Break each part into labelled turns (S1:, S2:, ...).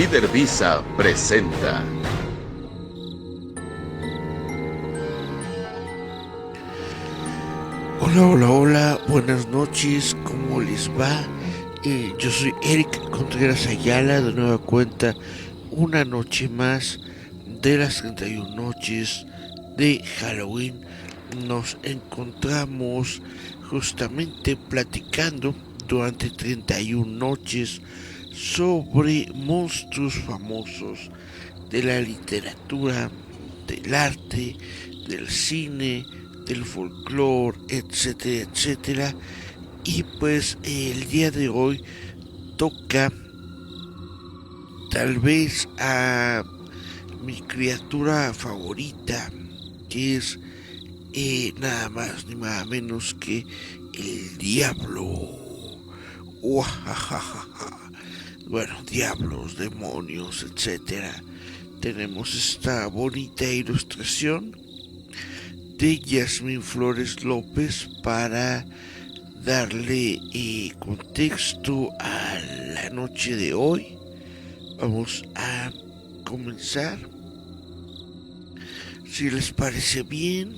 S1: Líder Visa presenta.
S2: Hola, buenas noches, ¿cómo les va? Yo soy Eric Contreras Ayala, de nueva cuenta, una noche más de las 31 noches de Halloween. Nos encontramos justamente platicando durante 31 noches sobre monstruos famosos de la literatura, del arte, del cine, del folclore, etcétera, etcétera. Y pues el día de hoy toca tal vez a mi criatura favorita, que es nada más ni nada menos que el diablo. Uajajaja. Bueno, diablos, demonios, etcétera. Tenemos esta bonita ilustración de Yasmín Flores López para darle contexto a la noche de hoy. Vamos a comenzar. Si les parece bien,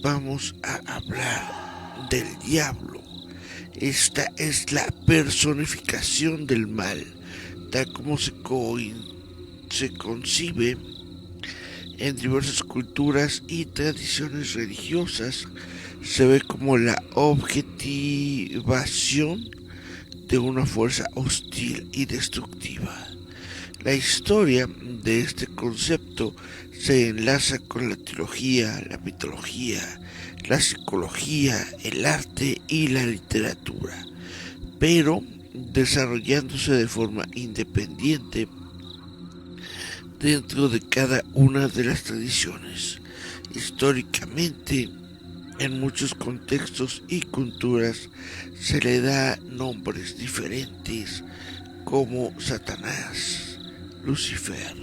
S2: vamos a hablar del diablo. Esta es la personificación del mal, tal como se concibe en diversas culturas y tradiciones religiosas. Se ve como la objetivación de una fuerza hostil y destructiva. La historia de este concepto se enlaza con la teología, la mitología, la psicología, el arte y la literatura, pero desarrollándose de forma independiente dentro de cada una de las tradiciones. Históricamente, en muchos contextos y culturas se le da nombres diferentes como Satanás, Lucifer,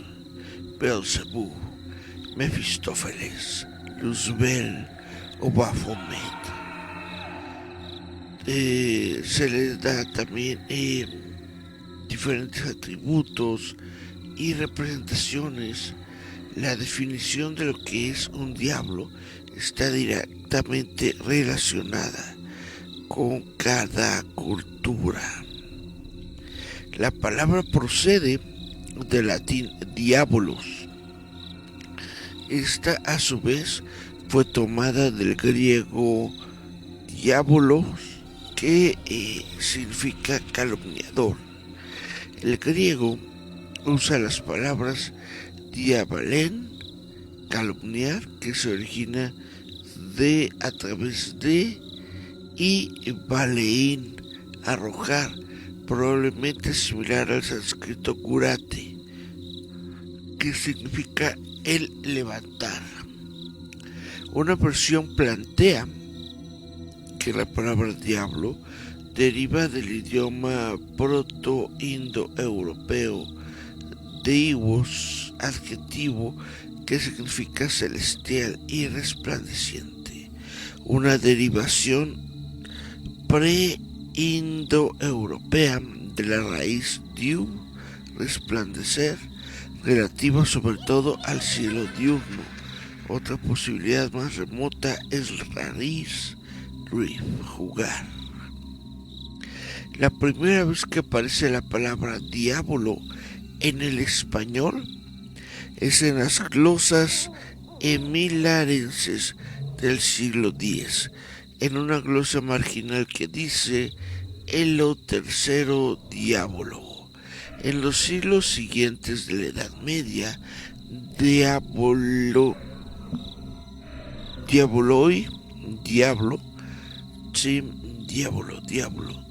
S2: Beelzebú, Mefistófeles, Luzbel o Baphomet. Se les da también diferentes atributos y representaciones. La definición de lo que es un diablo está directamente relacionada con cada cultura. La palabra procede del latín diabolos. Esta a su vez fue tomada del griego diabolos, que significa calumniador. El griego usa las palabras diabalen, calumniar, que se origina de a través de, y baleín, arrojar, probablemente similar al sánscrito curate, que significa el levantar. Una versión plantea que la palabra diablo deriva del idioma proto-indoeuropeo deivos, adjetivo que significa celestial y resplandeciente, una derivación pre-indoeuropea de la raíz diu, resplandecer, relativa sobre todo al cielo diurno. Otra posibilidad más remota es la raíz drift, jugar. La primera vez que aparece la palabra diablo en el español es en las glosas emilarenses del siglo X, en una glosa marginal que dice Elo tercero diablo. En los siglos siguientes de la Edad Media, diablo,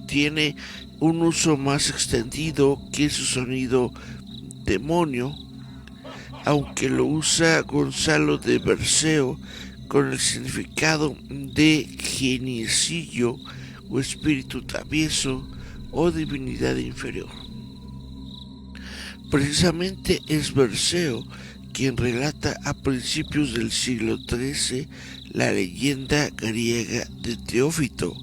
S2: tiene un uso más extendido que su sonido demonio, aunque lo usa Gonzalo de Berceo con el significado de geniecillo o espíritu travieso o divinidad inferior. Precisamente es Berceo quien relata a principios del siglo XIII la leyenda griega de Teófilo,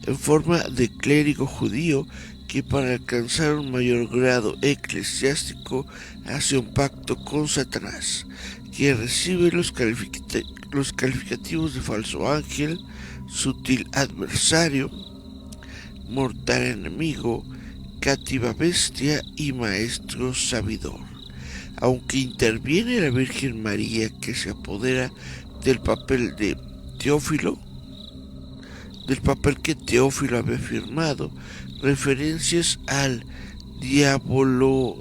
S2: en forma de clérigo judío que para alcanzar un mayor grado eclesiástico hace un pacto con Satanás, que recibe los calificativos de falso ángel, sutil adversario, mortal enemigo, cativa bestia y maestro sabidor. Aunque interviene la Virgen María, que se apodera del papel de Teófilo, del papel que Teófilo había firmado, referencias al diablo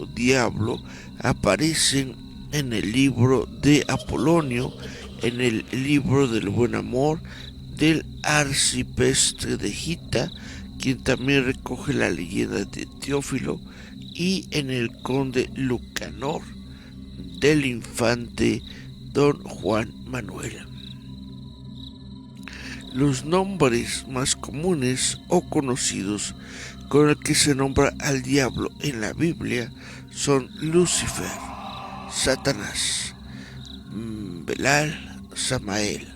S2: aparecen en el libro de Apolonio, en el libro del buen amor del arcipreste de Gita, quien también recoge la leyenda de Teófilo, y en el conde Lucanor del infante don Juan Manuel. Los nombres más comunes o conocidos con el que se nombra al diablo en la Biblia son Lucifer, Satanás, Belal, Samael,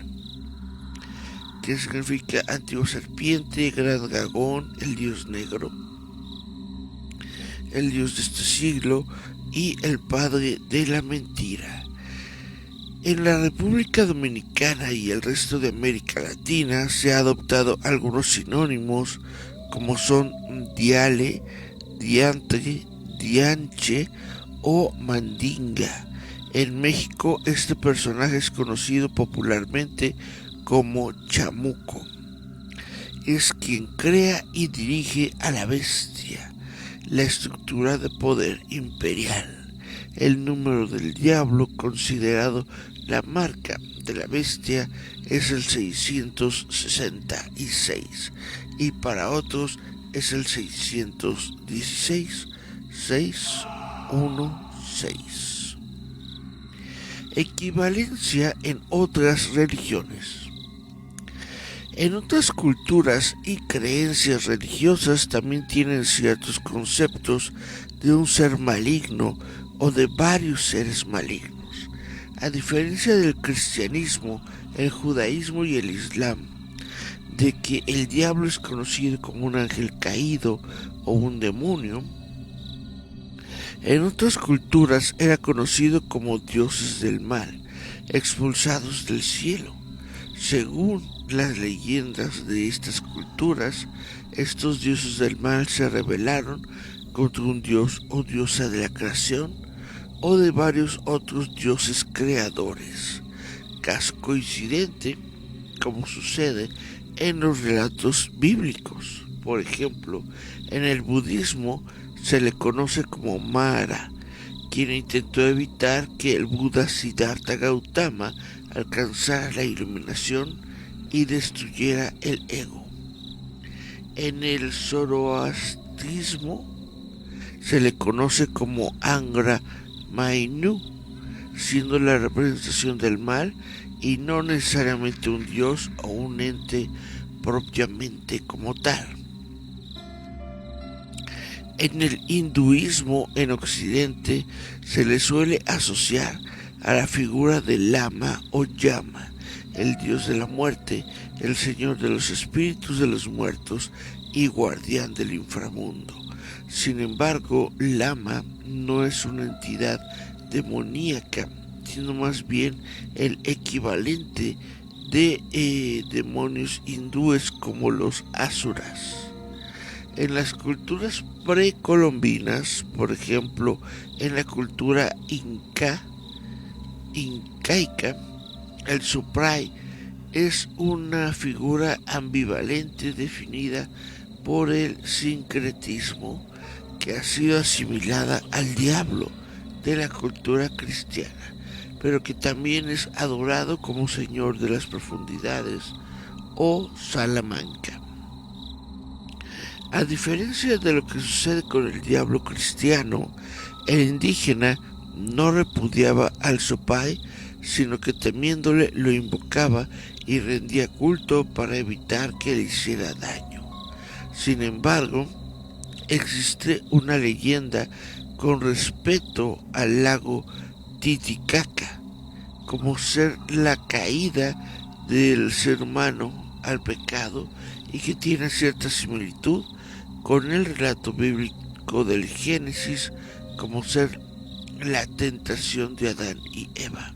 S2: que significa antigua serpiente, gran dragón, el dios negro, el dios de este siglo y el padre de la mentira. En la República Dominicana y el resto de América Latina se ha adoptado algunos sinónimos como son diale, diantre, dianche o mandinga. En México este personaje es conocido popularmente como Chamuco. Es quien crea y dirige a la bestia, la estructura de poder imperial. El número del diablo, considerado la marca de la bestia, es el 666 y para otros es el 616, 616. Equivalencia en otras religiones. En otras culturas y creencias religiosas también tienen ciertos conceptos de un ser maligno o de varios seres malignos. A diferencia del cristianismo, el judaísmo y el islam, de que el diablo es conocido como un ángel caído o un demonio, en otras culturas era conocido como dioses del mal, expulsados del cielo. Según las leyendas de estas culturas, estos dioses del mal se rebelaron contra un dios o diosa de la creación o de varios otros dioses creadores. Caso coincidente, como sucede en los relatos bíblicos. Por ejemplo, en el budismo se le conoce como Mara, quien intentó evitar que el Buda Siddhartha Gautama alcanzara la iluminación y destruyera el ego. En el zoroastrismo se le conoce como Angra Mainyu, siendo la representación del mal y no necesariamente un dios o un ente propiamente como tal. En el hinduismo en Occidente se le suele asociar a la figura del Lama o Yama, el dios de la muerte, el señor de los espíritus de los muertos y guardián del inframundo. Sin embargo, Lama no es una entidad demoníaca, sino más bien el equivalente de demonios hindúes como los asuras. En las culturas precolombinas, por ejemplo, en la cultura incaica, el Supray es una figura ambivalente definida por el sincretismo que ha sido asimilada al diablo de la cultura cristiana, pero que también es adorado como señor de las profundidades o Salamanca. A diferencia de lo que sucede con el diablo cristiano, el indígena no repudiaba al Supay, sino que temiéndole lo invocaba y rendía culto para evitar que le hiciera daño. Sin embargo, existe una leyenda con respecto al lago Titicaca, como ser la caída del ser humano al pecado y que tiene cierta similitud con el relato bíblico del Génesis como ser la tentación de Adán y Eva.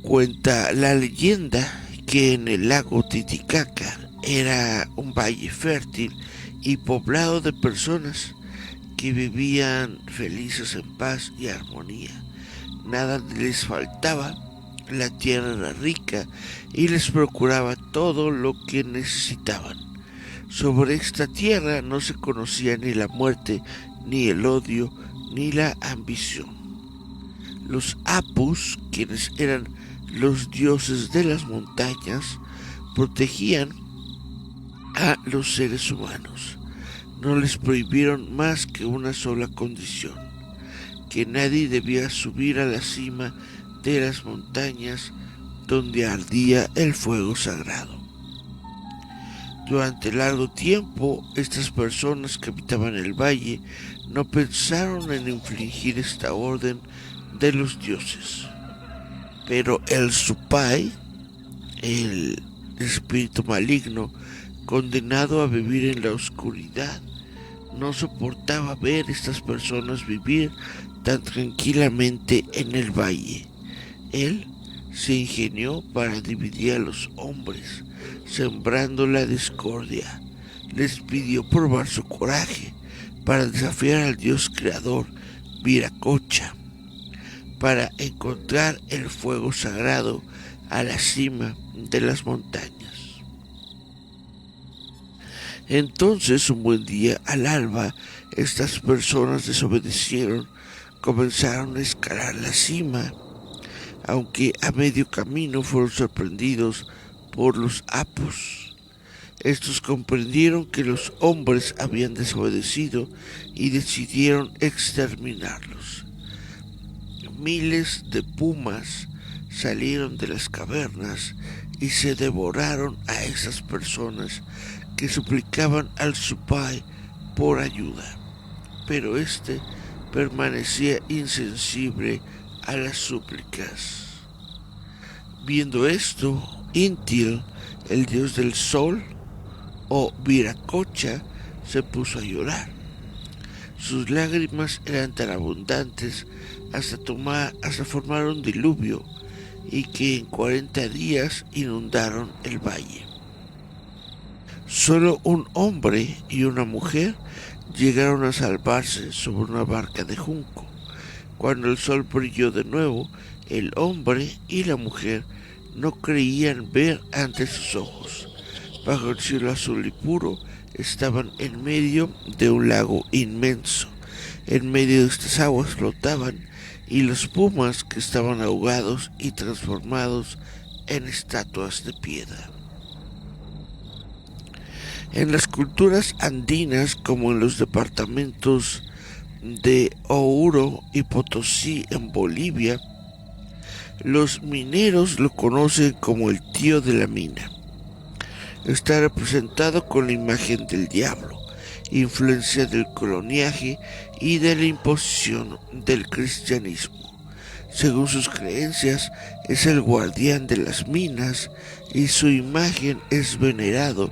S2: Cuenta la leyenda que en el lago Titicaca era un valle fértil y poblado de personas que vivían felices en paz y armonía. Nada les faltaba, la tierra era rica y les procuraba todo lo que necesitaban. Sobre esta tierra no se conocía ni la muerte, ni el odio, ni la ambición. Los Apus, quienes eran los dioses de las montañas, protegían a los seres humanos. No les prohibieron más que una sola condición: que nadie debía subir a la cima de las montañas donde ardía el fuego sagrado. Durante largo tiempo, estas personas que habitaban el valle no pensaron en infringir esta orden de los dioses. Pero el Supai, el espíritu maligno, condenado a vivir en la oscuridad, no soportaba ver estas personas vivir tan tranquilamente en el valle. Él se ingenió para dividir a los hombres, sembrando la discordia. Les pidió probar su coraje para desafiar al dios creador Viracocha, para encontrar el fuego sagrado a la cima de las montañas. Entonces, un buen día al alba, estas personas desobedecieron, comenzaron a escalar la cima, aunque a medio camino fueron sorprendidos por los Apus. Estos comprendieron que los hombres habían desobedecido y decidieron exterminarlos. Miles de pumas salieron de las cavernas y se devoraron a esas personas que suplicaban al Supai por ayuda, pero éste permanecía insensible a las súplicas. Viendo esto, Intil, el dios del sol, o Viracocha, se puso a llorar. Sus lágrimas eran tan abundantes hasta formar un diluvio, y que en 40 días inundaron el valle. Solo un hombre y una mujer llegaron a salvarse sobre una barca de junco. Cuando el sol brilló de nuevo, el hombre y la mujer no creían ver ante sus ojos. Bajo el cielo azul y puro estaban en medio de un lago inmenso. En medio de estas aguas flotaban y los pumas que estaban ahogados y transformados en estatuas de piedra. En las culturas andinas, como en los departamentos de Ouro y Potosí en Bolivia, los mineros lo conocen como el tío de la mina. Está representado con la imagen del diablo, influencia del coloniaje y de la imposición del cristianismo. Según sus creencias, es el guardián de las minas y su imagen es venerado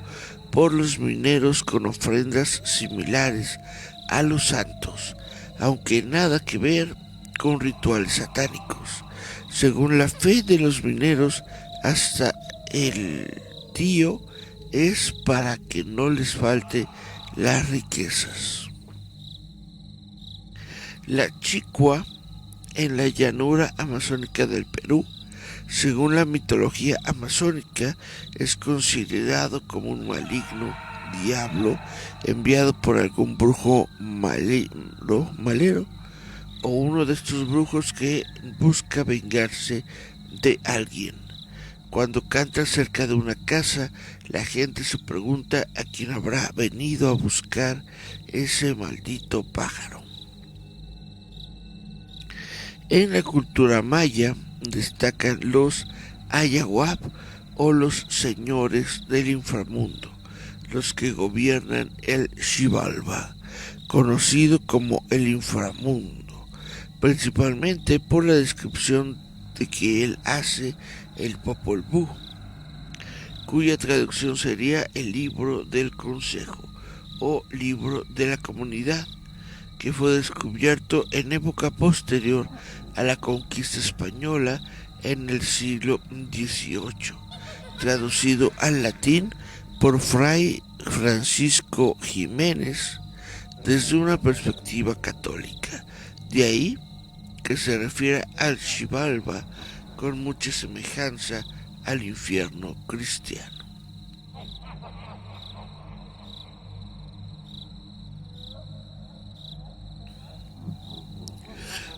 S2: por los mineros con ofrendas similares a los santos, aunque nada que ver con rituales satánicos. Según la fe de los mineros, hasta el tío es para que no les falte las riquezas. La Chicua, en la llanura amazónica del Perú, según la mitología amazónica, es considerado como un maligno diablo enviado por algún brujo malero o uno de estos brujos que busca vengarse de alguien. Cuando canta cerca de una casa, la gente se pregunta a quién habrá venido a buscar ese maldito pájaro. En la cultura maya destacan los Ayahuap o los señores del inframundo, los que gobiernan el Xibalba, conocido como el inframundo, principalmente por la descripción de que él hace el Popol Vuh, cuya traducción sería el libro del consejo, o libro de la comunidad, que fue descubierto en época posterior a la conquista española en el siglo XVIII, traducido al latín por Fray Francisco Jiménez desde una perspectiva católica. De ahí que se refiere al Xibalba con mucha semejanza al infierno cristiano.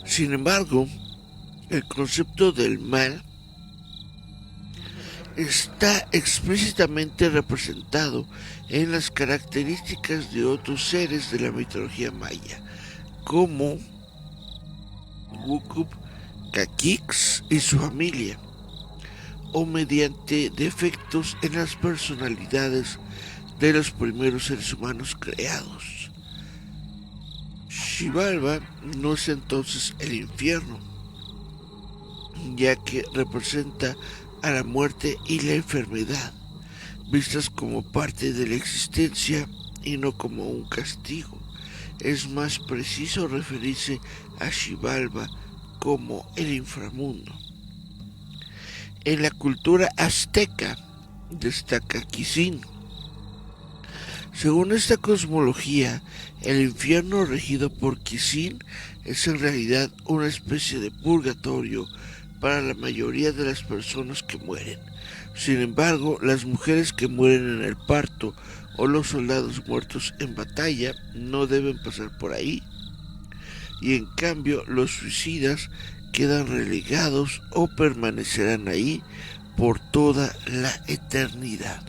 S2: Sin embargo, el concepto del mal está explícitamente representado en las características de otros seres de la mitología maya, como Wukub, Kakix y su familia, o mediante defectos en las personalidades de los primeros seres humanos creados. Xibalba no es entonces el infierno, ya que representa a la muerte y la enfermedad, vistas como parte de la existencia y no como un castigo. Es más preciso referirse a Xibalba como el inframundo. En la cultura azteca destaca Quisín. Según esta cosmología, el infierno regido por Quisín es en realidad una especie de purgatorio para la mayoría de las personas que mueren. Sin embargo, las mujeres que mueren en el parto o los soldados muertos en batalla no deben pasar por ahí, y en cambio los suicidas quedan relegados o permanecerán ahí por toda la eternidad.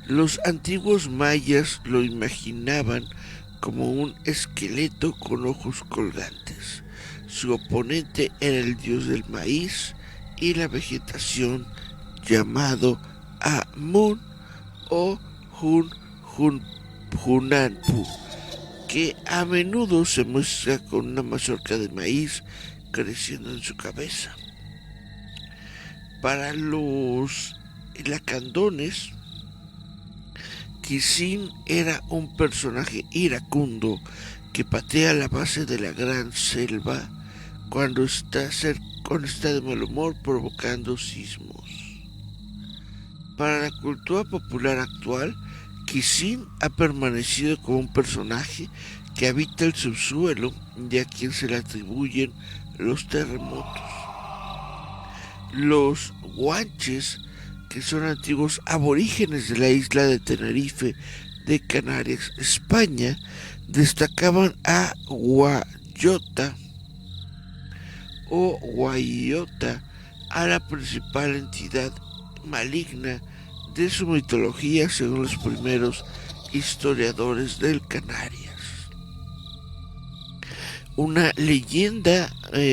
S2: Los antiguos mayas lo imaginaban como un esqueleto con ojos colgantes. Su oponente era el dios del maíz y la vegetación, llamado Amun o Hunanpu, que a menudo se muestra con una mazorca de maíz creciendo en su cabeza. Para los lacandones, Quisín era un personaje iracundo que patea la base de la gran selva cuando está de mal humor, provocando sismos. Para la cultura popular actual, Quisín ha permanecido como un personaje que habita el subsuelo y a quien se le atribuyen los terremotos. Los guanches, que son antiguos aborígenes de la isla de Tenerife de Canarias, España, destacaban a Guayota o Guayota, a la principal entidad maligna de su mitología según los primeros historiadores del Canarias. Una leyenda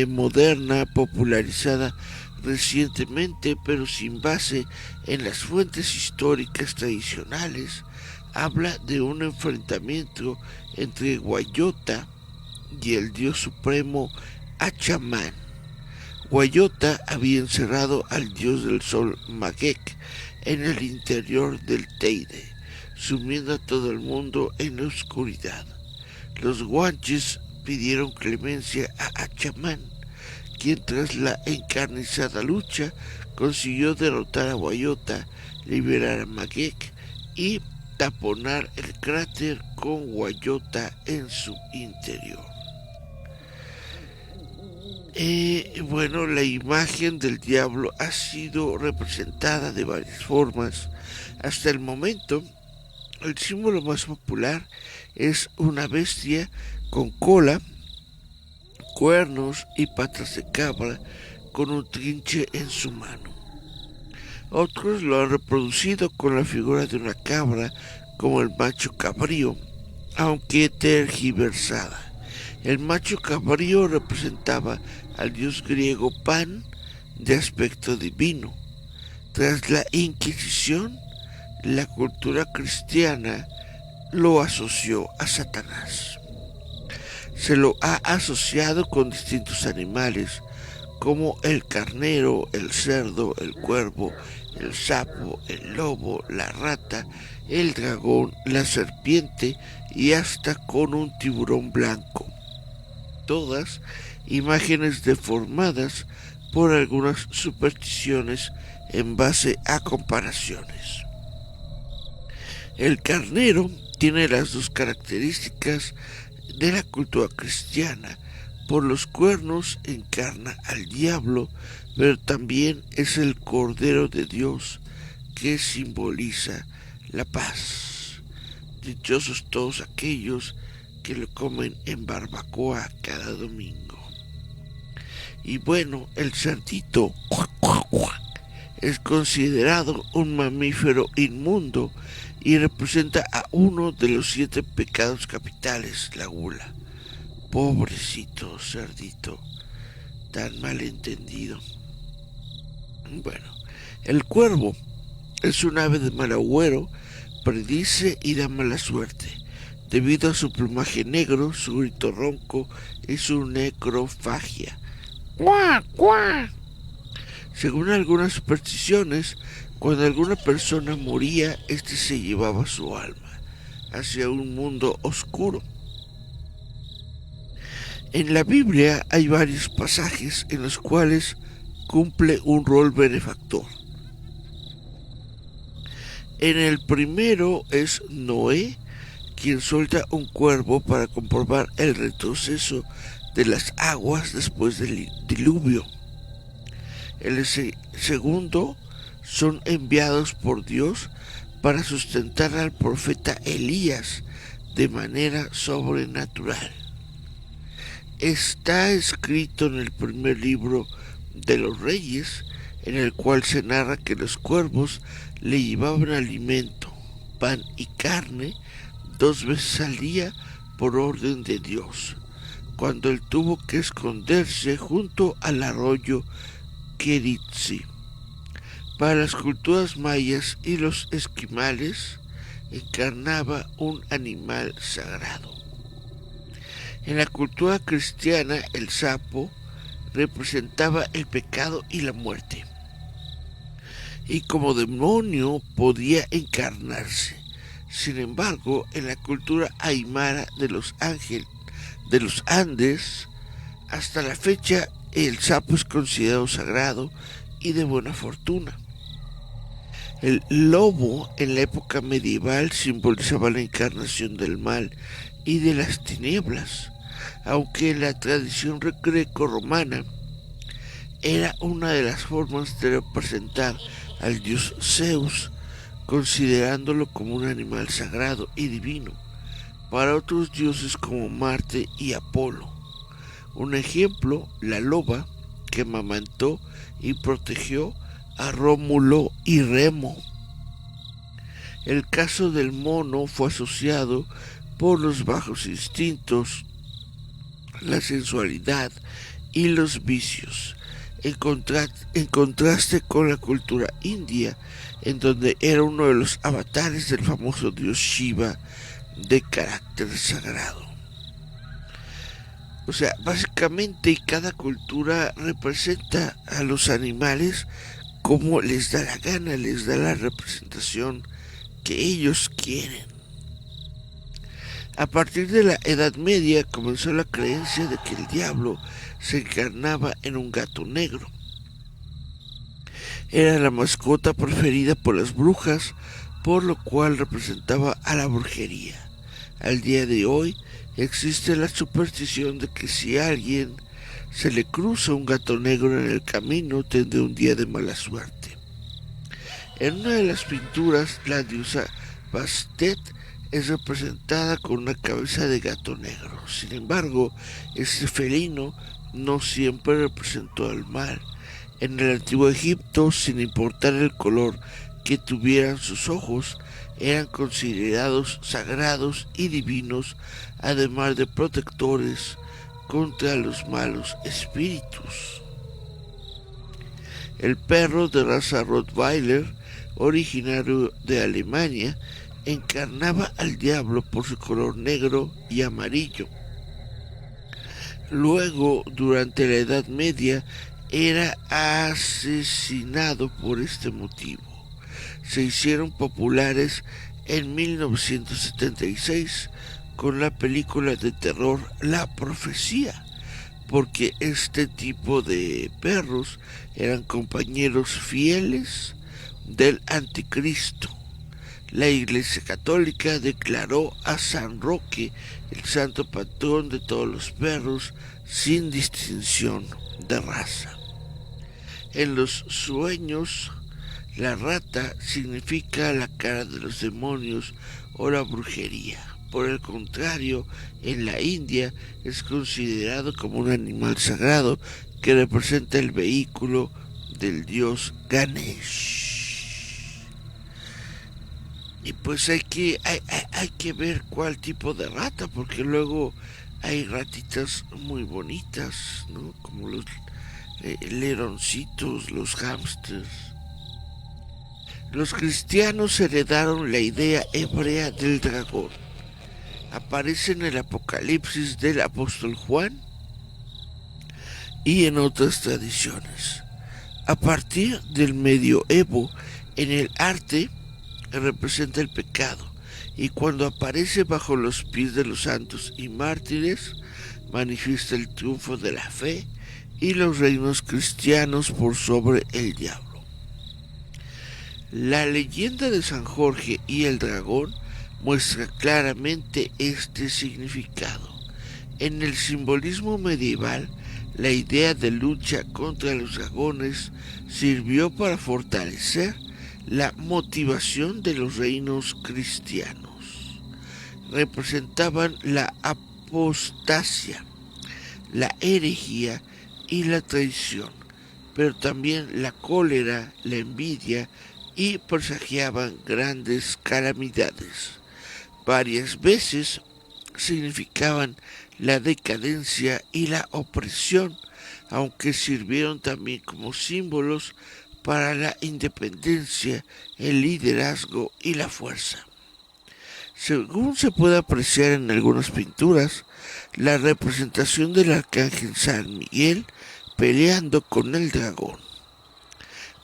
S2: moderna popularizada recientemente, pero sin base en las fuentes históricas tradicionales, habla de un enfrentamiento entre Guayota y el dios supremo Achamán. Guayota había encerrado al dios del sol Magek en el interior del Teide, sumiendo a todo el mundo en la oscuridad. Los guanches pidieron clemencia a Achamán, quien tras la encarnizada lucha consiguió derrotar a Guayota, liberar a Magek y taponar el cráter con Guayota en su interior. La imagen del diablo ha sido representada de varias formas. Hasta el momento, el símbolo más popular es una bestia con cola, cuernos y patas de cabra con un trinche en su mano. Otros lo han reproducido con la figura de una cabra como el macho cabrío, aunque tergiversada. El macho cabrío representaba al dios griego Pan, de aspecto divino. Tras la Inquisición, la cultura cristiana lo asoció a Satanás. Se lo ha asociado con distintos animales, como el carnero, el cerdo, el cuervo, el sapo, el lobo, la rata el dragón, la serpiente y hasta con un tiburón blanco. Todas imágenes deformadas por algunas supersticiones en base a comparaciones. El carnero tiene las dos características de la cultura cristiana. Por los cuernos encarna al diablo, pero también es el Cordero de Dios que simboliza la paz. Dichosos todos aquellos que lo comen en barbacoa cada domingo. Y bueno, el cerdito es considerado un mamífero inmundo y representa a uno de los 7 pecados capitales, la gula. Pobrecito cerdito, tan malentendido. Bueno, el cuervo es un ave de mal agüero, predice y da mala suerte, debido a su plumaje negro, su grito ronco y su necrofagia. ¡Cuá, cuá! Según algunas supersticiones, cuando alguna persona moría, éste se llevaba su alma hacia un mundo oscuro. En la Biblia hay varios pasajes en los cuales cumple un rol benefactor. En el primero es Noé, quien suelta un cuervo para comprobar el retroceso de las aguas después del diluvio. El segundo son enviados por Dios para sustentar al profeta Elías de manera sobrenatural. Está escrito en el primer libro de los Reyes, en el cual se narra que los cuervos le llevaban alimento, pan y carne 2 veces al día por orden de Dios, cuando él tuvo que esconderse junto al arroyo Keritsi. Para las culturas mayas y los esquimales encarnaba un animal sagrado. En la cultura cristiana el sapo representaba el pecado y la muerte, y como demonio podía encarnarse. Sin embargo, en la cultura aymara de los Andes, hasta la fecha el sapo es considerado sagrado y de buena fortuna. El lobo en la época medieval simbolizaba la encarnación del mal y de las tinieblas, aunque en la tradición greco-romana era una de las formas de representar al dios Zeus, considerándolo como un animal sagrado y divino para otros dioses como Marte y Apolo. Un ejemplo, la loba, que amamantó y protegió a Rómulo y Remo. El caso del mono fue asociado por los bajos instintos, la sensualidad y los vicios, en contraste con la cultura india, en donde era uno de los avatares del famoso dios Shiva de carácter sagrado. O sea, básicamente cada cultura representa a los animales como les da la gana, les da la representación que ellos quieren. A partir de la Edad Media comenzó la creencia de que el diablo se encarnaba en un gato negro. Era la mascota preferida por las brujas, por lo cual representaba a la brujería. Al día de hoy existe la superstición de que si a alguien se le cruza un gato negro en el camino, tendrá un día de mala suerte. En una de las pinturas, la diosa Bastet es representada con una cabeza de gato negro. Sin embargo, este felino no siempre representó al mal. En el antiguo Egipto, sin importar el color que tuvieran sus ojos, eran considerados sagrados y divinos, además de protectores contra los malos espíritus. El perro de raza Rottweiler, originario de Alemania, encarnaba al diablo por su color negro y amarillo. Luego, durante la Edad Media, era asesinado por este motivo. Se hicieron populares en 1976 con la película de terror La Profecía, porque este tipo de perros eran compañeros fieles del anticristo. La Iglesia Católica declaró a San Roque el santo patrón de todos los perros sin distinción de raza. En los sueños, la rata significa la cara de los demonios o la brujería. Por el contrario, en la India es considerado como un animal sagrado que representa el vehículo del dios Ganesh. Y pues hay que ver cuál tipo de rata, porque luego hay ratitas muy bonitas, ¿no? Como los leroncitos, los hámsters. Los cristianos heredaron la idea hebrea del dragón. Aparece en el Apocalipsis del apóstol Juan y en otras tradiciones. A partir del medioevo, en el arte representa el pecado, y cuando aparece bajo los pies de los santos y mártires, manifiesta el triunfo de la fe y los reinos cristianos por sobre el diablo. La leyenda de San Jorge y el dragón muestra claramente este significado. En el simbolismo medieval, la idea de lucha contra los dragones sirvió para fortalecer la motivación de los reinos cristianos. Representaban la apostasia, la herejía y la traición, pero también la cólera, la envidia, y presagiaban grandes calamidades. Varias veces significaban la decadencia y la opresión, aunque sirvieron también como símbolos para la independencia, el liderazgo y la fuerza. Según se puede apreciar en algunas pinturas, la representación del arcángel San Miguel peleando con el dragón.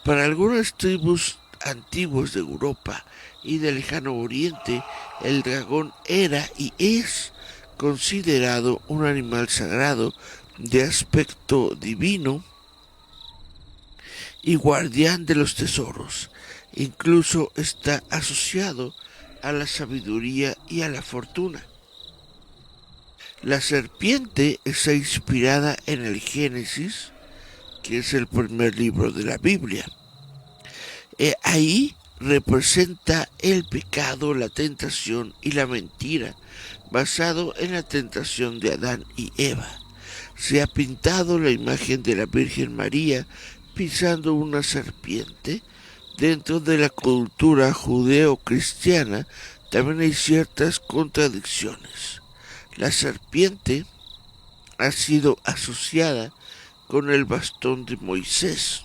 S2: Para algunas tribus antiguas de Europa y del lejano oriente, el dragón era y es considerado un animal sagrado de aspecto divino y guardián de los tesoros. Incluso está asociado a la sabiduría y a la fortuna. La serpiente está inspirada en el Génesis, que es el primer libro de la Biblia. Ahí representa el pecado, la tentación y la mentira, basado en la tentación de Adán y Eva. Se ha pintado la imagen de la Virgen María pisando una serpiente. Dentro de la cultura judeo-cristiana también hay ciertas contradicciones. La serpiente ha sido asociada con el bastón de Moisés,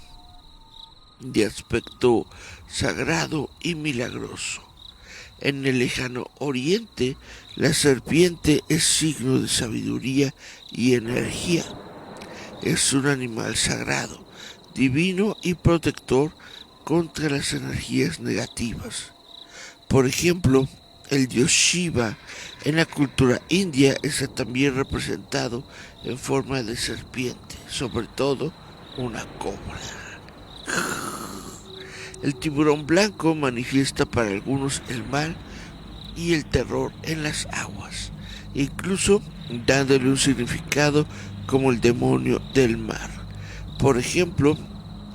S2: de aspecto sagrado y milagroso. En el lejano oriente, la serpiente es signo de sabiduría y energía. Es un animal sagrado, divino y protector contra las energías negativas. Por ejemplo, el dios Shiva en la cultura india está también representado en forma de serpiente, sobre todo una cobra. El tiburón blanco manifiesta para algunos el mal y el terror en las aguas, incluso dándole un significado como el demonio del mar. Por ejemplo,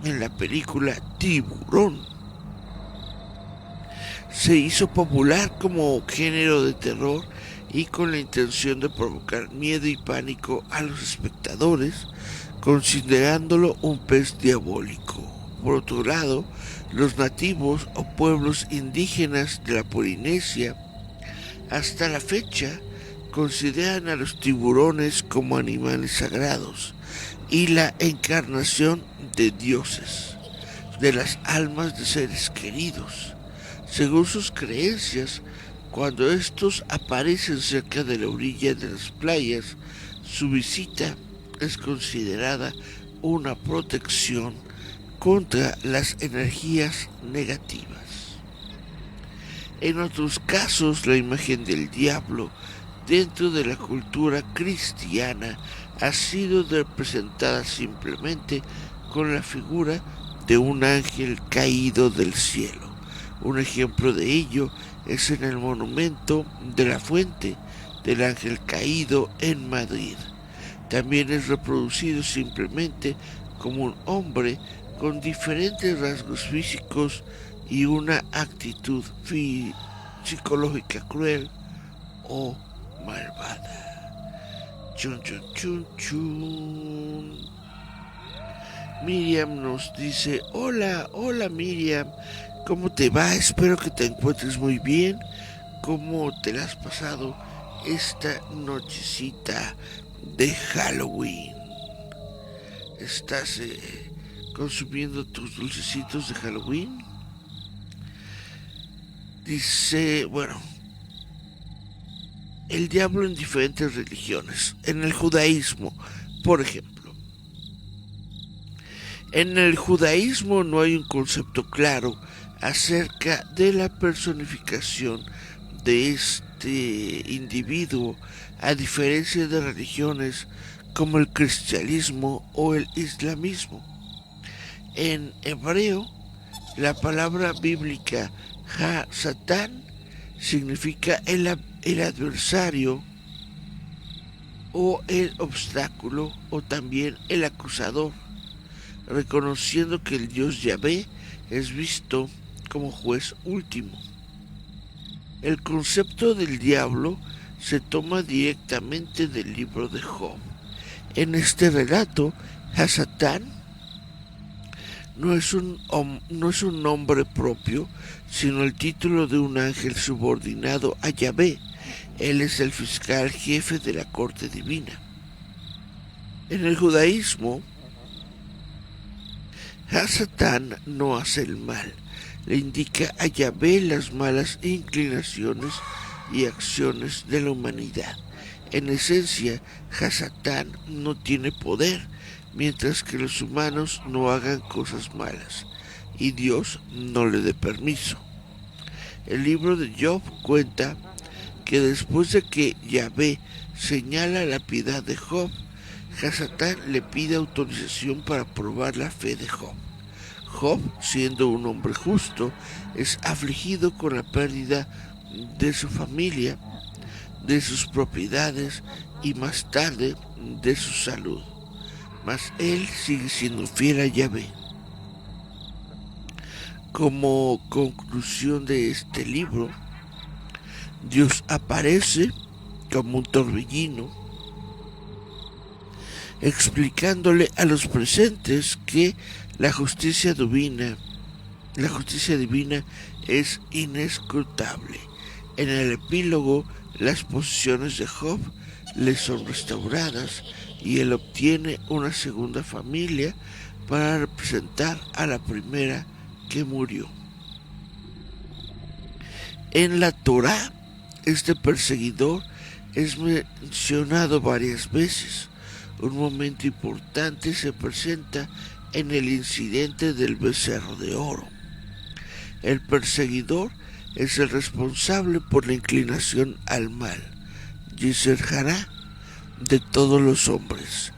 S2: en la película Tiburón se hizo popular como género de terror y con la intención de provocar miedo y pánico a los espectadores, considerándolo un pez diabólico. Por otro lado, los nativos o pueblos indígenas de la Polinesia hasta la fecha consideran a los tiburones como animales sagrados y la encarnación de dioses, de las almas de seres queridos. Según sus creencias, cuando estos aparecen cerca de la orilla de las playas, su visita es considerada una protección contra las energías negativas. En otros casos, la imagen del diablo dentro de la cultura cristiana ha sido representada simplemente con la figura de un ángel caído del cielo. Un ejemplo de ello es en el monumento de la fuente del ángel caído en Madrid. También es reproducido simplemente como un hombre con diferentes rasgos físicos y una actitud psicológica cruel o malvada. Chun chun chun chun. Miriam nos dice: hola, hola Miriam, ¿cómo te va? Espero que te encuentres muy bien. ¿Cómo te la has pasado esta nochecita de Halloween? ¿Estás consumiendo tus dulcecitos de Halloween? Dice, bueno, el diablo en diferentes religiones. En el judaísmo, por ejemplo. En el judaísmo no hay un concepto claro acerca de la personificación de este individuo, a diferencia de religiones como el cristianismo o el islamismo. En hebreo, la palabra bíblica Ha-Satán significa el adversario o el obstáculo o también el acusador, reconociendo que el Dios Yahvé es visto como juez último. El concepto del diablo se toma directamente del libro de Job. En este relato, Ha-Satán no es un nombre propio, sino el título de un ángel subordinado a Yahvé. Él es el fiscal jefe de la corte divina. En el judaísmo, Ha-Satán no hace el mal, le indica a Yahvé las malas inclinaciones y acciones de la humanidad. En esencia, Ha-Satán no tiene poder, mientras que los humanos no hagan cosas malas, y Dios no le dé permiso. El libro de Job cuenta que después de que Yahvé señala la piedad de Job, Ha-Satán le pide autorización para probar la fe de Job. Job, siendo un hombre justo, es afligido con la pérdida de su familia, de sus propiedades y más tarde de su salud. Mas él sigue siendo fiel a Yahvé. Como conclusión de este libro, Dios aparece como un torbellino, explicándole a los presentes que la justicia divina es inescrutable. En el epílogo, las posesiones de Job le son restauradas y él obtiene una segunda familia para representar a la primera que murió. En la Torá, este perseguidor es mencionado varias veces. Un momento importante se presenta en el incidente del becerro de oro. El perseguidor es el responsable por la inclinación al mal, Yetzer Hará, de todos los hombres.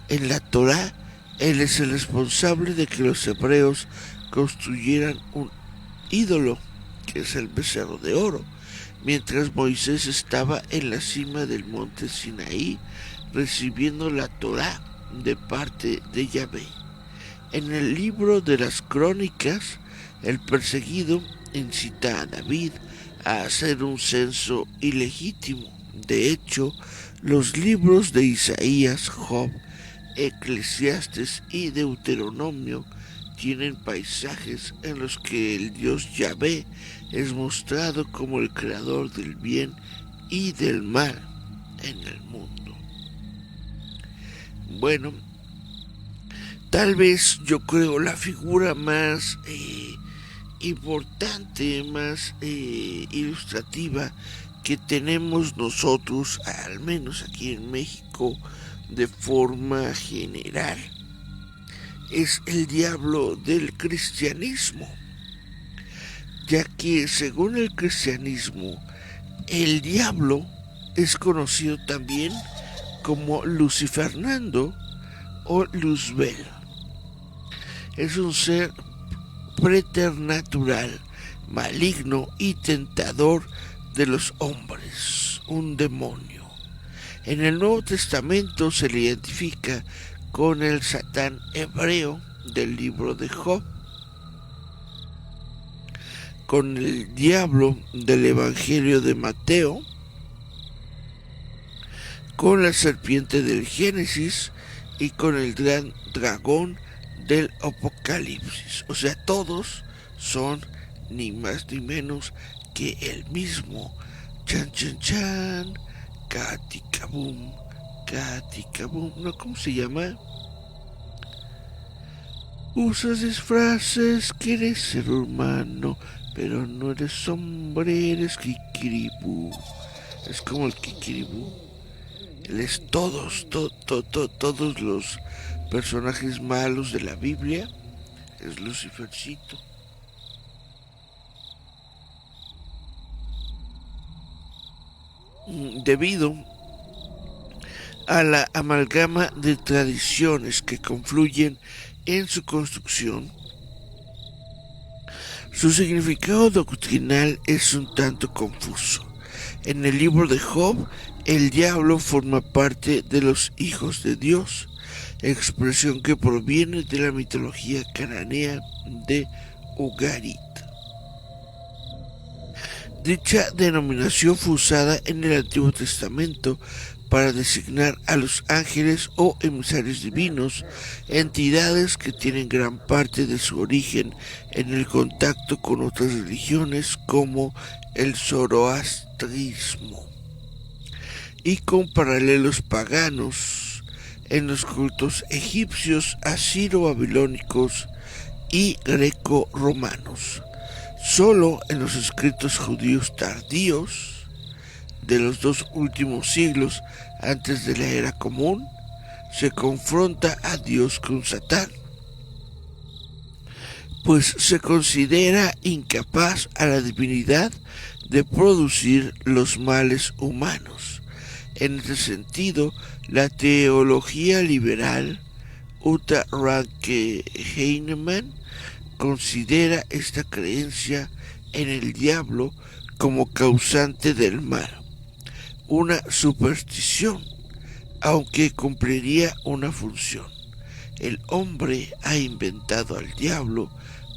S2: En la Torá, él es el responsable de que los hebreos construyeran un ídolo, que es el becerro de oro, mientras Moisés estaba en la cima del monte Sinaí recibiendo la Torá de parte de Yahvé. En el libro de las Crónicas, el perseguido incita a David a hacer un censo ilegítimo. De hecho, los libros de Isaías, Job, Eclesiastes y Deuteronomio tienen paisajes en los que el Dios Yahvé es mostrado como el creador del bien y del mal en el mundo. Bueno, tal vez yo creo la figura más importante, más ilustrativa que tenemos nosotros, al menos aquí en México, de forma general, es el diablo del cristianismo. ya que según el cristianismo, el diablo es conocido también como Lucifernando o Luzbel. Es un ser preternatural, maligno y tentador de los hombres, un demonio. En el Nuevo Testamento se le identifica con el Satán hebreo del libro de Job, con el diablo del Evangelio de Mateo, con la serpiente del Génesis y con el gran dragón del Apocalipsis. O sea, todos son ni más ni menos que el mismo Chan Chan Chan, Katikabum, Katikabum, ¿no? ¿Cómo se llama? Usas disfraces, quieres ser humano, pero no eres hombre, eres Kikiribú. Es como el Kikiribú. Él es todos los personajes malos de la Biblia. Es Lucifercito. Debido a la amalgama de tradiciones que confluyen en su construcción, su significado doctrinal es un tanto confuso. En el libro de Job, el diablo forma parte de los hijos de Dios, expresión que proviene de la mitología cananea de Ugarit. Dicha denominación fue usada en el Antiguo Testamento para designar a los ángeles o emisarios divinos, entidades que tienen gran parte de su origen en el contacto con otras religiones como el zoroastrismo, y con paralelos paganos en los cultos egipcios, asiro-babilónicos y greco-romanos. Solo en los escritos judíos tardíos de los 2 últimos siglos antes de la era común se confronta a Dios con Satán, pues se considera incapaz a la divinidad de producir los males humanos. En este sentido, la teología liberal Uta Ranke Heinemann considera esta creencia en el diablo como causante del mal, una superstición, aunque cumpliría una función. El hombre ha inventado al diablo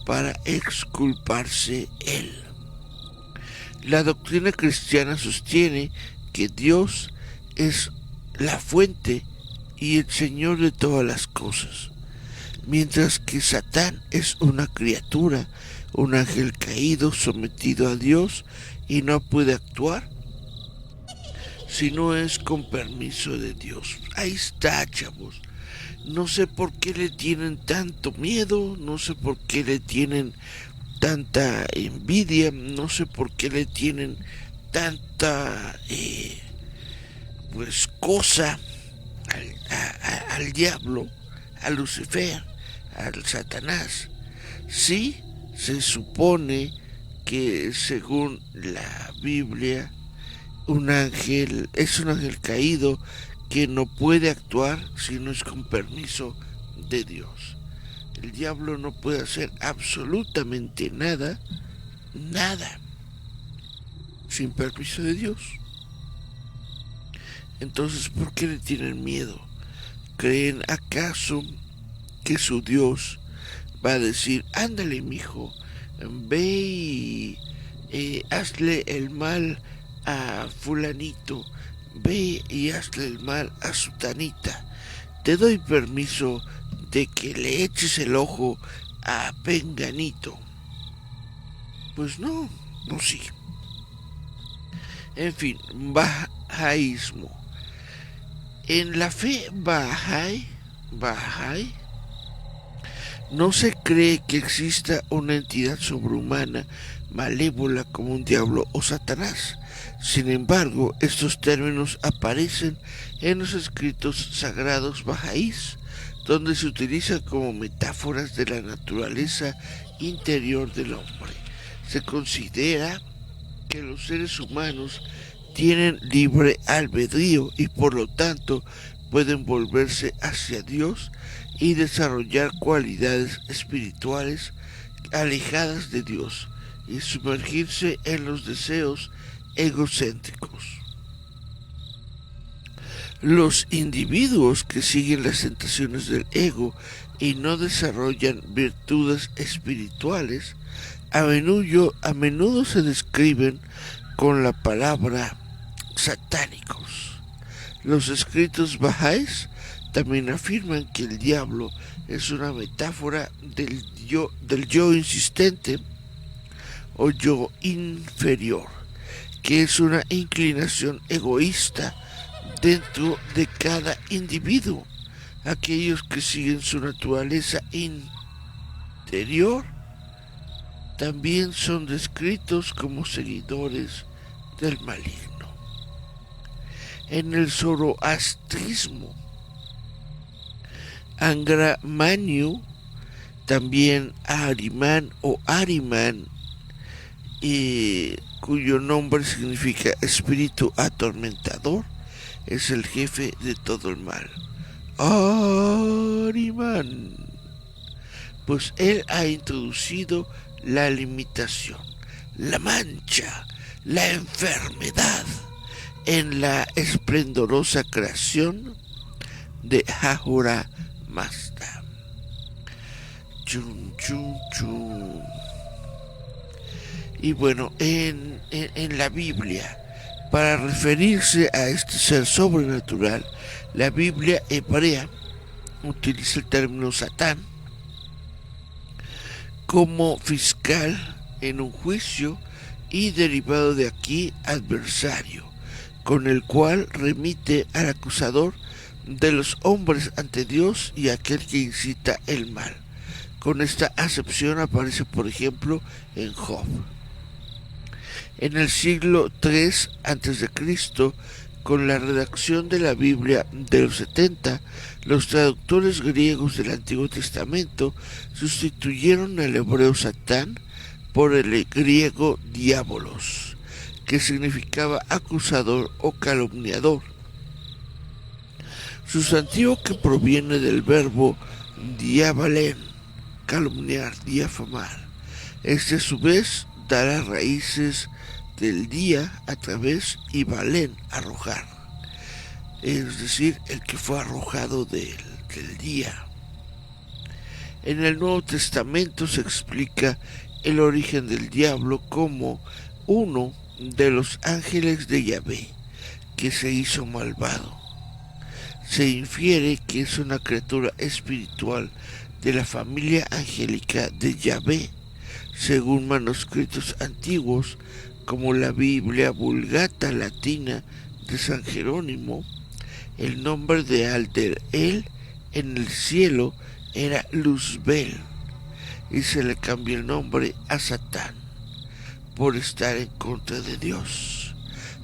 S2: para exculparse él. La doctrina cristiana sostiene que Dios es la fuente y el Señor de todas las cosas, mientras que Satán es una criatura, un ángel caído sometido a Dios y no puede actuar si no es con permiso de Dios. Ahí está, chavos. No sé por qué le tienen tanto miedo, no sé por qué le tienen tanta envidia, no sé por qué le tienen tanta cosa al diablo, a Lucifer, al Satanás. Sí, se supone que según la Biblia un ángel es un ángel caído que no puede actuar si no es con permiso de Dios. El diablo no puede hacer absolutamente nada sin permiso de Dios. Entonces, ¿por qué le tienen miedo? ¿Creen acaso que su Dios va a decir: ándale, mijo, ve y hazle el mal a fulanito, ve y hazle el mal a sutanita, te doy permiso de que le eches el ojo a penganito? Pues no sí. En fin, bahaísmo. En la fe Bahá'í no se cree que exista una entidad sobrehumana malévola como un diablo o Satanás. Sin embargo, estos términos aparecen en los escritos sagrados bahá'ís, donde se utilizan como metáforas de la naturaleza interior del hombre. Se considera que los seres humanos tienen libre albedrío y por lo tanto pueden volverse hacia Dios y desarrollar cualidades espirituales alejadas de Dios y sumergirse en los deseos egocéntricos. Los individuos que siguen las tentaciones del ego y no desarrollan virtudes espirituales a menudo se describen con la palabra satánicos. Los escritos bahá'ís también afirman que el diablo es una metáfora del yo insistente o yo inferior, que es una inclinación egoísta dentro de cada individuo. Aquellos que siguen su naturaleza interior también son descritos como seguidores del maligno. En el zoroastrismo, Angra Mainyu, también Ahriman o Ahriman, cuyo nombre significa espíritu atormentador, es el jefe de todo el mal. Ahriman, pues él ha introducido la limitación, la mancha, la enfermedad en la esplendorosa creación de Ahura Mazda. Chun, chun, chun. Y bueno, en la Biblia, para referirse a este ser sobrenatural, la Biblia hebrea utiliza el término Satán como fiscal en un juicio y derivado de aquí adversario, con el cual remite al acusador de los hombres ante Dios y aquel que incita el mal. Con esta acepción aparece, por ejemplo, en Job. En el siglo III a.C., con la redacción de la Biblia de los 70, los traductores griegos del Antiguo Testamento sustituyeron al hebreo Satán por el griego diabolos, que significaba acusador o calumniador, sustantivo que proviene del verbo diabalen, calumniar, difamar. Este a su vez da las raíces del día a través y valen, arrojar, es decir, el que fue arrojado del día. En el Nuevo Testamento se explica el origen del diablo como uno de los ángeles de Yahvé, que se hizo malvado. Se infiere que es una criatura espiritual de la familia angélica de Yahvé, según manuscritos antiguos como la Biblia Vulgata latina de San Jerónimo. El nombre de él en el cielo era Luzbel, y se le cambió el nombre a Satán por estar en contra de Dios,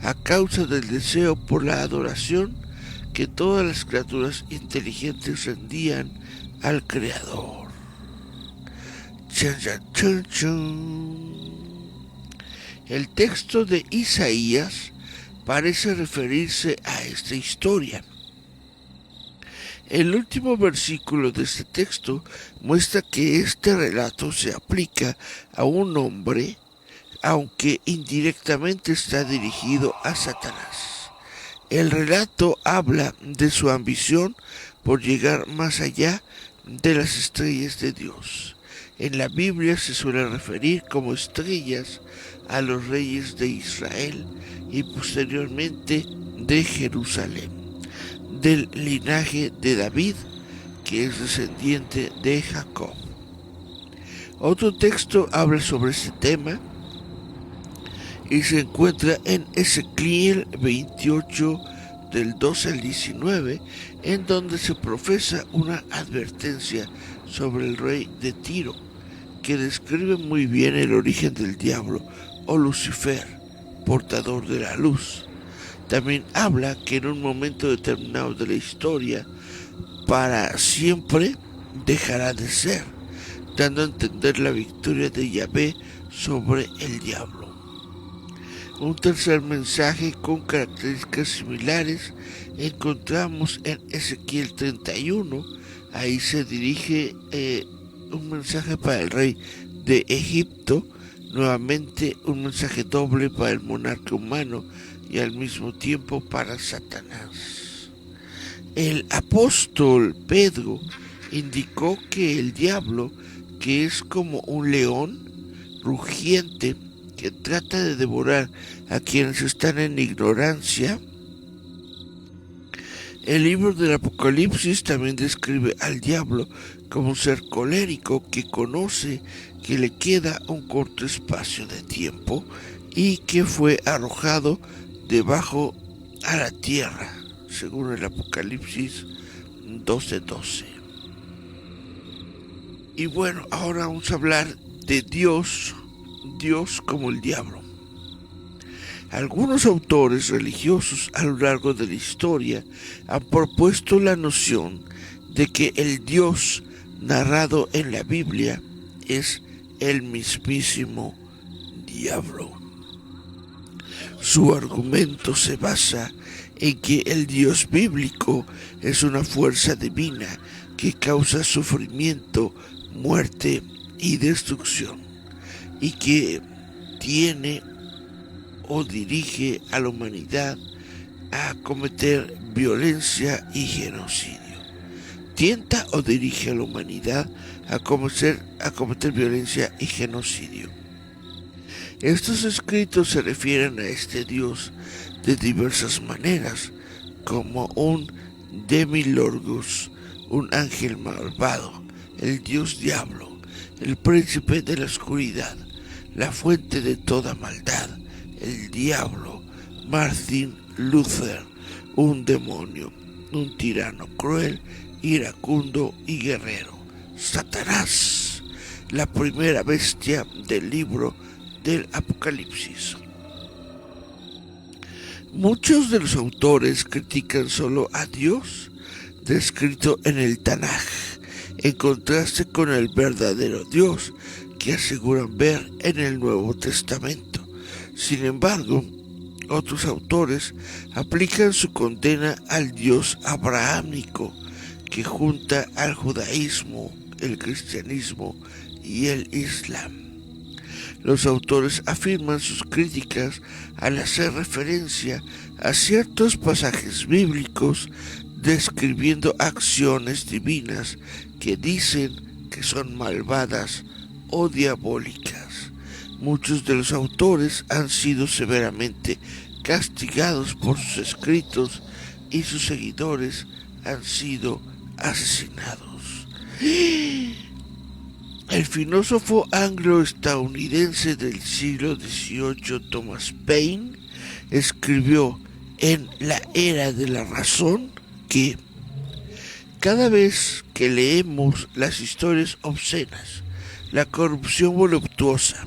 S2: a causa del deseo por la adoración que todas las criaturas inteligentes rendían al Creador. Chun, chun, chun. El texto de Isaías parece referirse a esta historia. El último versículo de este texto muestra que este relato se aplica a un hombre, aunque indirectamente está dirigido a Satanás. El relato habla de su ambición por llegar más allá de las estrellas de Dios. En la Biblia se suele referir como estrellas a los reyes de Israel y posteriormente de Jerusalén, del linaje de David, que es descendiente de Jacob. Otro texto habla sobre este tema y se encuentra en Ezequiel 28 del 12 al 19, en donde se profesa una advertencia sobre el rey de Tiro, que describe muy bien el origen del diablo o Lucifer, portador de la luz. También habla que en un momento determinado de la historia, para siempre dejará de ser, dando a entender la victoria de Yahvé sobre el diablo. Un tercer mensaje con características similares encontramos en Ezequiel 31. Ahí se dirige un mensaje para el rey de Egipto, nuevamente un mensaje doble para el monarca humano y al mismo tiempo para Satanás. El apóstol Pedro indicó que el diablo, que es como un león rugiente que trata de devorar a quienes están en ignorancia, el libro del Apocalipsis también describe al diablo como un ser colérico que conoce que le queda un corto espacio de tiempo y que fue arrojado debajo a la tierra, según el Apocalipsis 12:12. Y bueno, ahora vamos a hablar de Dios como el diablo. Algunos autores religiosos a lo largo de la historia han propuesto la noción de que el Dios narrado en la Biblia es el mismísimo diablo. Su argumento se basa en que el Dios bíblico es una fuerza divina que causa sufrimiento, muerte y destrucción, y que tiene o dirige a la humanidad a cometer violencia y genocidio. Tienta o dirige a la humanidad a cometer violencia y genocidio. Estos escritos se refieren a este Dios de diversas maneras, como un demilorgos, un ángel malvado, el Dios diablo, el príncipe de la oscuridad, la fuente de toda maldad, el diablo, Martin Luther, un demonio, un tirano cruel, iracundo y guerrero, Satanás, la primera bestia del libro del Apocalipsis. Muchos de los autores critican solo a Dios descrito en el Tanaj, en contraste con el verdadero Dios que aseguran ver en el Nuevo Testamento. Sin embargo, otros autores aplican su condena al Dios abrahámico, que junta al judaísmo, el cristianismo y el islam. Los autores afirman sus críticas al hacer referencia a ciertos pasajes bíblicos describiendo acciones divinas que dicen que son malvadas o diabólicas. Muchos de los autores han sido severamente castigados por sus escritos y sus seguidores han sido asesinados. El filósofo anglo-estadounidense del siglo XVIII, Thomas Paine, escribió en La Era de la Razón que cada vez que leemos las historias obscenas, la corrupción voluptuosa,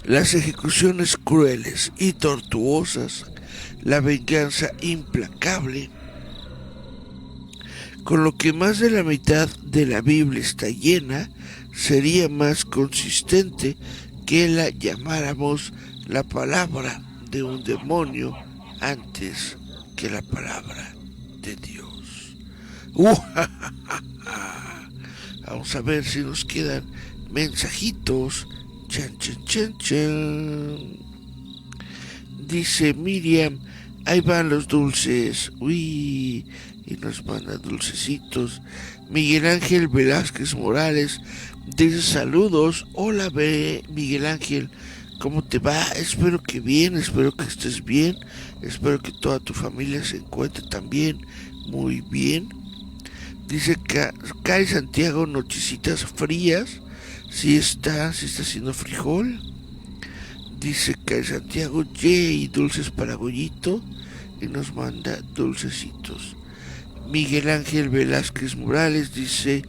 S2: las ejecuciones crueles y tortuosas, la venganza implacable, con lo que más de la mitad de la Biblia está llena, sería más consistente que la llamáramos la palabra de un demonio antes que la palabra de Dios. Vamos a ver si nos quedan mensajitos. Chan, chan, chan, chan. Dice Miriam, ahí van los dulces. Uy, y nos manda dulcecitos. Miguel Ángel Velázquez Morales dice saludos. Hola, Miguel Ángel, ¿cómo te va? Espero que bien, espero que estés bien, espero que toda tu familia se encuentre también muy bien. Dice Cari Santiago, nochecitas frías. Si está haciendo frijol. Dice Cari Santiago, yay, dulces para Goyito, y nos manda dulcecitos. Miguel Ángel Velázquez Morales dice,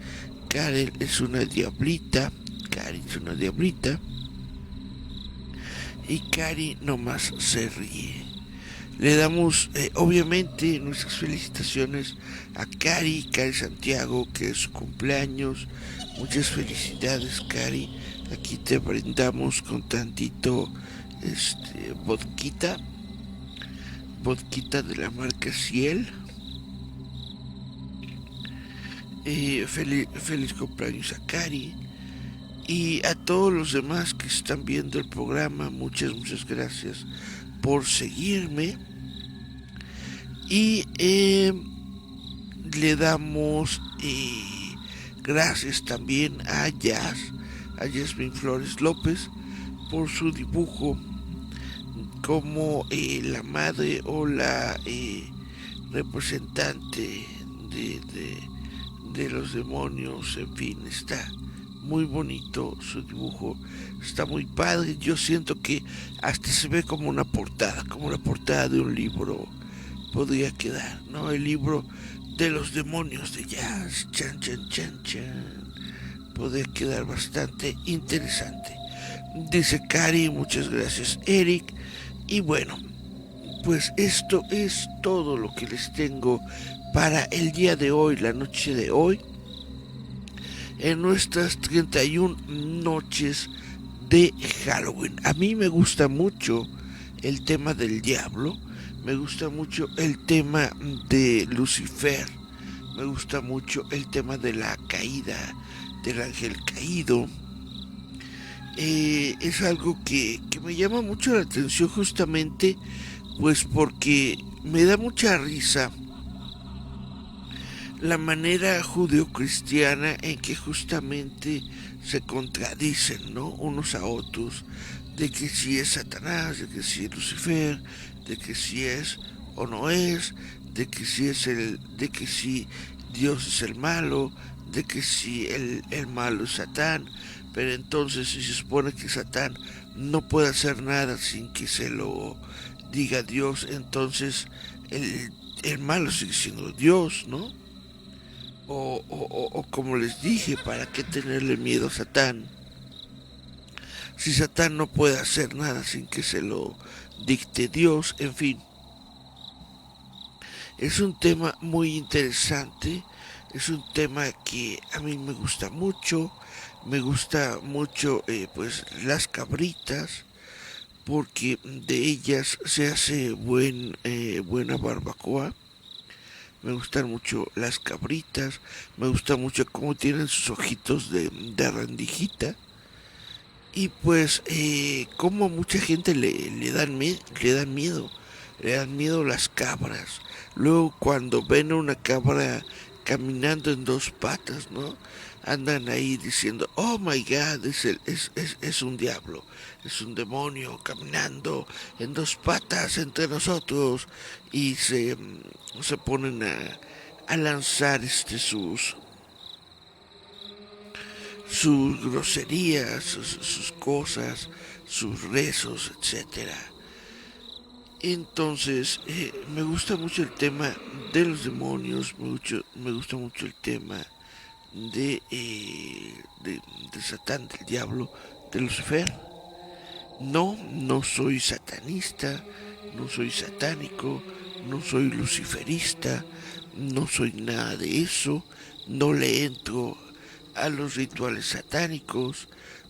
S2: Karen es una diablita. Cari es una diablita. Y Cari nomás se ríe. Le damos obviamente nuestras felicitaciones a Cari Santiago, que es su cumpleaños. Muchas felicidades, Cari. Aquí te brindamos con tantito vodquita de la marca Ciel. Feliz cumpleaños a Cari y a todos los demás que están viendo el programa. Muchas gracias por seguirme. Y le damos gracias también a Yasmin Flores López, por su dibujo como la madre o la representante de los demonios. En fin, está muy bonito su dibujo, está muy padre. Yo siento que hasta se ve como una portada, como la portada de un libro podría quedar, ¿no? El libro de los demonios de Jazz, chan. Podría quedar bastante interesante. Dice Cari, muchas gracias, Eric. Y bueno, pues esto es todo lo que les tengo para el día de hoy, la noche de hoy, en nuestras 31 noches de Halloween. A mí me gusta mucho el tema del diablo, me gusta mucho el tema de Lucifer, me gusta mucho el tema de la caída, del ángel caído. Es algo que me llama mucho la atención, justamente pues porque me da mucha risa la manera judeocristiana en que justamente se contradicen, ¿no?, unos a otros, de que si es Satanás, de que si es Lucifer, de que si es o no es, de que si Dios es el malo, de que si el malo es Satán. Pero entonces, si se supone que Satán no puede hacer nada sin que se lo diga Dios, entonces el malo sigue siendo Dios, ¿no? O como les dije, ¿para qué tenerle miedo a Satán? Si Satán no puede hacer nada sin que se lo dicte Dios. En fin, es un tema muy interesante, es un tema que a mí me gusta mucho pues las cabritas, porque de ellas se hace buena barbacoa. Me gustan mucho las cabritas, me gusta mucho cómo tienen sus ojitos de rendijita. Y pues como a mucha gente le dan miedo las cabras. Luego cuando ven a una cabra caminando en dos patas, ¿no?, andan ahí diciendo, oh my god, es un diablo, es un demonio caminando en dos patas entre nosotros. Y se ponen a lanzar sus groserías, sus cosas, sus rezos, etcétera. Entonces, me gusta mucho el tema de los demonios, me gusta mucho el tema de Satán, del diablo, de Lucifer. No soy satanista, no soy satánico, no soy luciferista, no soy nada de eso, no le entro a los rituales satánicos,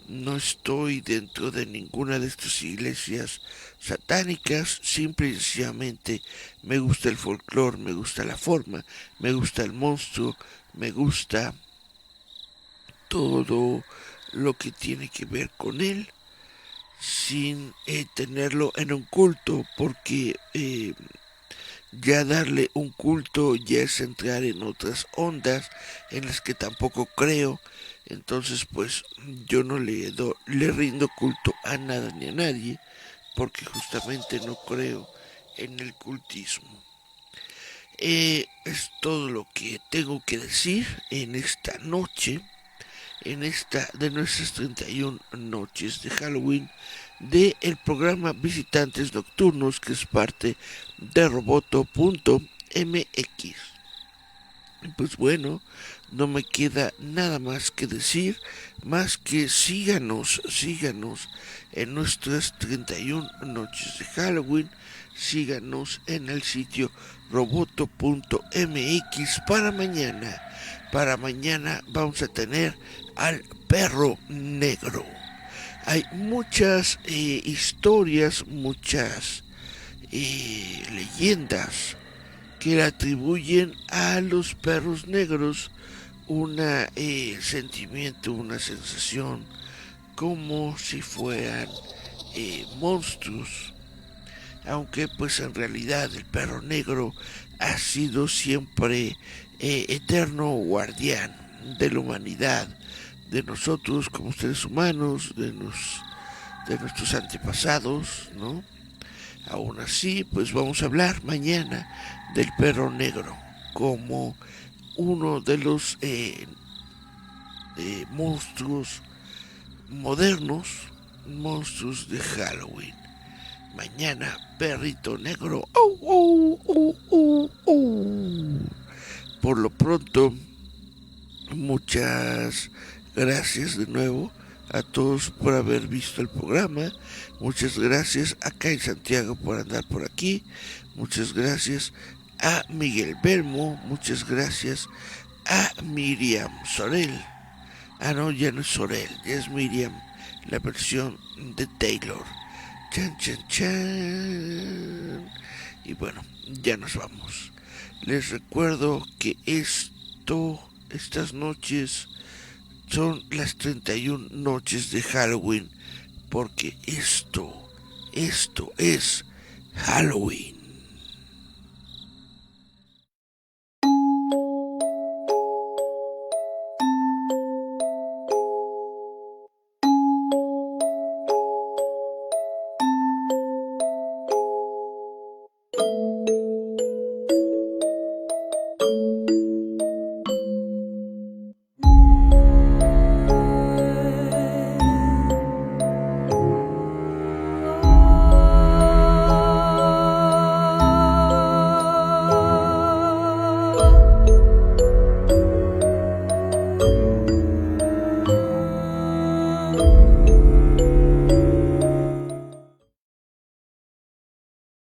S2: no estoy dentro de ninguna de estas iglesias satánicas. Simple y sencillamente me gusta el folclore, me gusta la forma, me gusta el monstruo, me gusta todo lo que tiene que ver con él, sin tenerlo en un culto, porque ya darle un culto ya es entrar en otras ondas en las que tampoco creo. Entonces pues yo no le rindo culto a nada ni a nadie, porque justamente no creo en el cultismo. Es todo lo que tengo que decir en esta noche, en esta de nuestras 31 noches de Halloween, de el programa Visitantes Nocturnos, que es parte de Roboto.mx. Pues bueno, no me queda nada más que decir, más que síganos en nuestras 31 noches de Halloween. síganos en el sitio roboto.mx para mañana. Para mañana vamos a tener al perro negro. Hay muchas historias, muchas leyendas que le atribuyen a los perros negros un sentimiento, una sensación como si fueran monstruos, aunque pues en realidad el perro negro ha sido siempre eterno guardián de la humanidad, de nosotros como seres humanos, de nuestros antepasados, ¿no? Aún así, pues vamos a hablar mañana del perro negro como uno de los monstruos modernos, monstruos de Halloween. Mañana, perrito negro. ¡Oh, oh, oh, oh, oh! Por lo pronto, muchas gracias de nuevo a todos por haber visto el programa. Muchas gracias a Kai Santiago por andar por aquí. Muchas gracias a Miguel Belmo. Muchas gracias a Miriam Sorel. Ah, no, ya no es Sorel, ya es Miriam, la versión de Taylor. Chan, chan, chan. Y bueno, ya nos vamos. Les recuerdo que estas noches son las 31 noches de Halloween, porque esto es Halloween.